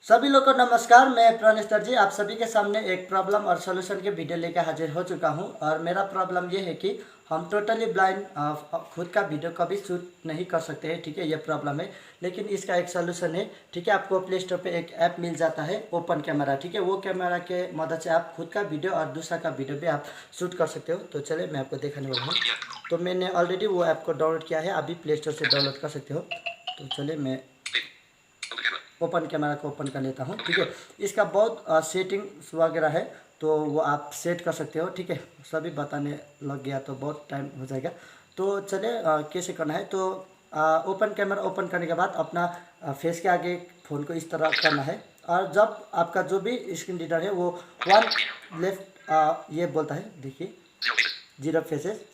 सभी लोग को नमस्कार। मैं प्राणेश दर्जी आप सभी के सामने एक प्रॉब्लम और सॉल्यूशन के वीडियो लेकर हाजिर हो चुका हूं। और मेरा प्रॉब्लम ये है कि हम टोटली ब्लाइंड खुद का वीडियो कभी शूट नहीं कर सकते हैं, ठीक है। ये प्रॉब्लम है, लेकिन इसका एक सॉल्यूशन है, ठीक है। आपको प्ले स्टोर पे एक ऐप मिल जाता है ओपन कैमरा, ठीक है। वो कैमरा के मदद से आप खुद का वीडियो और दूसरा का वीडियो भी आप शूट कर सकते हो। तो चलिए मैं आपको दिखाने वाला हूँ। तो मैंने ऑलरेडी वो ऐप को डाउनलोड किया है, अभी प्ले स्टोर से डाउनलोड कर सकते हो। तो चलिए मैं ओपन कैमरा को ओपन कर लेता हूँ, ठीक है। इसका बहुत सेटिंग्स वगैरह है, तो वो आप सेट कर सकते हो, ठीक है। सभी बताने लग गया तो बहुत टाइम हो जाएगा। तो चलिए कैसे करना है। तो ओपन कैमरा ओपन करने के बाद अपना फेस के आगे फ़ोन को इस तरह करना है। और जब आपका जो भी स्क्रीन रीडर है वो वन लेफ्ट ये बोलता है, देखिए 0 फेसेस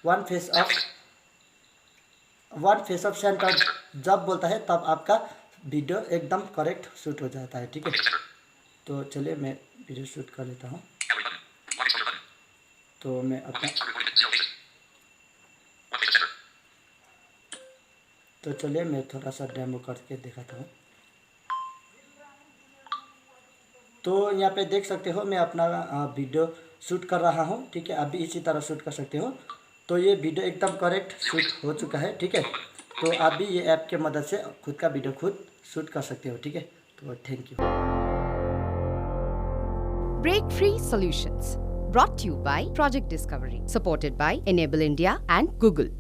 1 फेस ऑफ सेंटर जब बोलता है तब आपका वीडियो एकदम करेक्ट शूट हो जाता है, ठीक है। तो चलिए मैं वीडियो शूट कर लेता हूँ। तो मैं अपना तो चलिए मैं थोड़ा सा डेमो करके दिखाता हूँ। तो यहाँ पे देख सकते हो मैं अपना वीडियो शूट कर रहा हूँ, ठीक है। अभी इसी तरह शूट कर सकते हो। तो ये वीडियो एकदम करेक्ट शूट हो चुका है, ठीक है। तो आप भी ये ऐप के मदद से खुद का वीडियो खुद शूट कर सकते हो, ठीक है। तो thank you. Break Free Solutions, brought to you by Project Discovery, supported by Enable India and Google.